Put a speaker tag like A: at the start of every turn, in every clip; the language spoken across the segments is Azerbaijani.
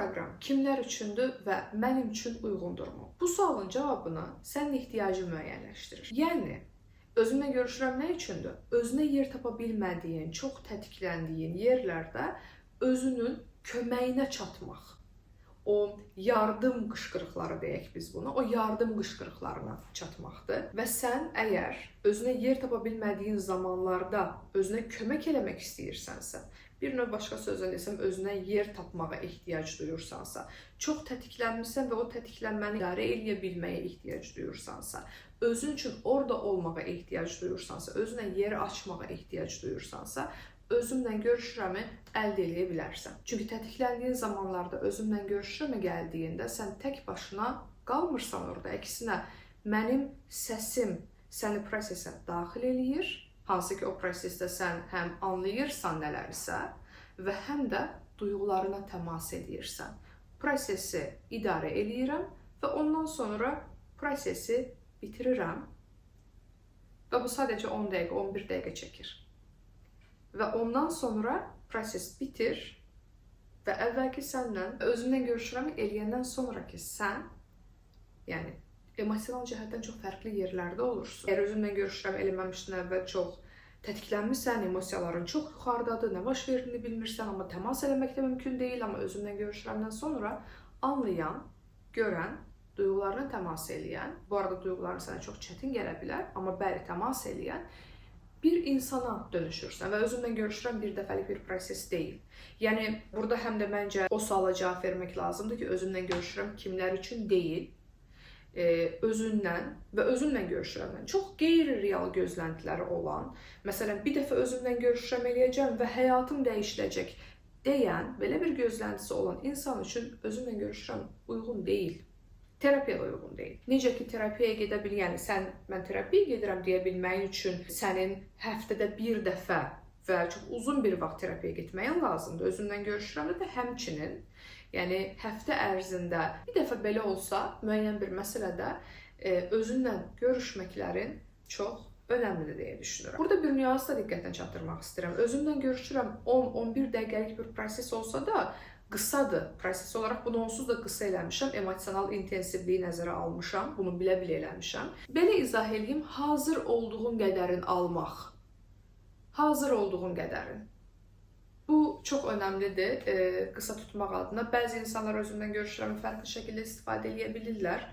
A: proqram kimlər üçündür və mənim üçün uyğundurmu? Bu sualın cavabını sənin ehtiyacın müəyyənləşdirir. Yəni, özünlə görüşürəm nə üçündür? Özünə yer tapa bilmədiyin, çox tətikləndiyin yerlərdə özünün köməyinə çatmaq. O yardım qışqırıqları deyək biz buna, o yardım qışqırıqlarına çatmaqdır. Və sən əgər özünə yer tapa bilmədiyin zamanlarda özünə kömək eləmək istəyirsənsə, bir növ başqa sözlə desəm, özünə yer tapmağa ehtiyac duyursansa, çox tətiklənmirsən və o tətiklənməni idarə eləyə bilməyə ehtiyac duyursansa, özün üçün orada olmağa ehtiyac duyursansa, özünə yer açmağa ehtiyac duyursansa, özümlə görüşürəmi əldə edə bilərsən. Çünki tətikləndiyin zamanlarda özümlə görüşürəmi gəldiyində sən tək başına qalmırsan orada. Əksinə, mənim səsim səni prosesə daxil eləyir, hansı ki o prosesdə sən həm anlayırsan nələrsə və həm də duyğularına təmas edirsən. Prosesi idarə eləyirəm və ondan sonra prosesi bitirirəm və bu sadəcə 10 dəqiqə, 11 dəqiqə çəkir. Və ondan sonra proses bitir və əvvəlki səndən özünlə görüşürəm eləyəndən sonraki sən, yəni emosional cəhətdən çox fərqli yerlərdə olursun. Əgər özünlə görüşürəm eləməmişdən əvvəl çox tətiklənmirsən, emosiyaların çox yuxarıdadır, nə baş verdiyini bilmirsən, amma təmas eləmək də mümkün deyil, amma özünlə görüşürəmdən sonra anlayan, görən, duyğularına təmas eləyən, bu arada duyğuların sənə çox çətin gələ bilər, amma bəli təmas eləyən bir insana dönüşürsən və özünlə görüşürəm bir dəfəlik bir proses deyil. Yəni, burada həm də məncə o suala cavab vermək lazımdır ki, özünlə görüşürəm kimlər üçün deyil, özünlə görüşürəm. Çox qeyri-real gözləntiləri olan, məsələn, bir dəfə özümlə görüşürəm eləyəcəm və həyatım dəyişiləcək deyən, belə bir gözləntisi olan insan üçün özümlə görüşürəm uyğun deyil. Terapiyaya uyğun deyil. Necə ki, terapiyaya gedə bil, yəni mən terapiyaya gedirəm deyə bilməyin üçün sənin həftədə bir dəfə və çox uzun bir vaxt terapiyaya getməyin lazımdır. Özünlə görüşürəm də həmçinin, yəni həftə ərzində bir dəfə belə olsa, müəyyən bir məsələdə özünlə görüşməklərin çox önəmlidir deyə düşünürəm. Burada bir nüans da diqqətlə çatdırmaq istəyirəm. Özümlə görüşürəm 10-11 dəqiqəlik bir proses olsa da, qısadır. Proses olaraq bunu onsuz da qısa eləmişəm, emosional intensivliyi nəzərə almışam, bunu bilə-bilə eləmişəm. Belə izah edeyim, hazır olduğun qədərin almaq. Hazır olduğun qədərin. Bu çox önəmlidir, qısa tutmaq adına. Bəzi insanlar özümdən görüşürəm, fərqli şəkildə istifadə edə bilirlər.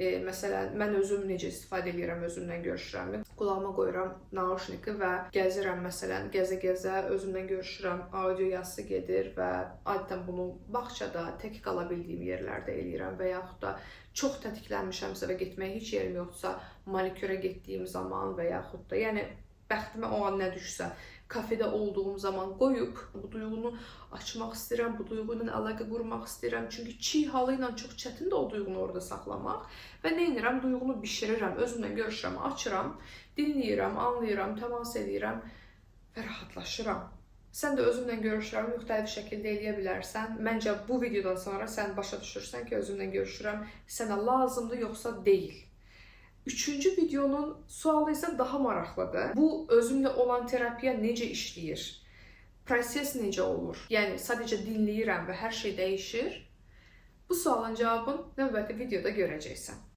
A: Məsələn, mən özüm necə istifadə edirəm özümlə görüşürəm. Qulağıma qoyuram nauşniki və gəzirəm, məsələn, gəzə-gəzə özümlə görüşürəm, audio yazısı gedir və adətən bunu bağçada, tək qala bildiyim yerlərdə eləyirəm və yaxud da çox tətiklənmişəmsə və getməyə heç yerim yoxdursa, manikürə getdiyim zaman və yaxud da, yəni bəxtimə o an nə düşsə, kafedə olduğum zaman qoyub bu duyğunu açmaq istəyirəm, bu duyğu ilə əlaqə qurmaq istəyirəm. Çünki çiy halı ilə çox çətindir o duyğunu orada saxlamaq. Və nə edirəm? Duyğunu bişirirəm, özümlə görüşürəm, açıram, dinləyirəm, anlayıram, təmas edirəm və rahatlaşıram. Sən də özünlə görüşürəm, müxtəlif şəkildə eləyə bilərsən. Məncə bu videodan sonra sən başa düşürsən ki, özümlə görüşürəm, sənə lazımdır, yoxsa deyil. Üçüncü videonun sualı isə daha maraqlıdır. Bu, özümlə olan terapiya necə işləyir? Proses necə olur? Yəni, sadəcə dinləyirəm və hər şey dəyişir. Bu sualın cavabını növbəti videoda görəcəksən.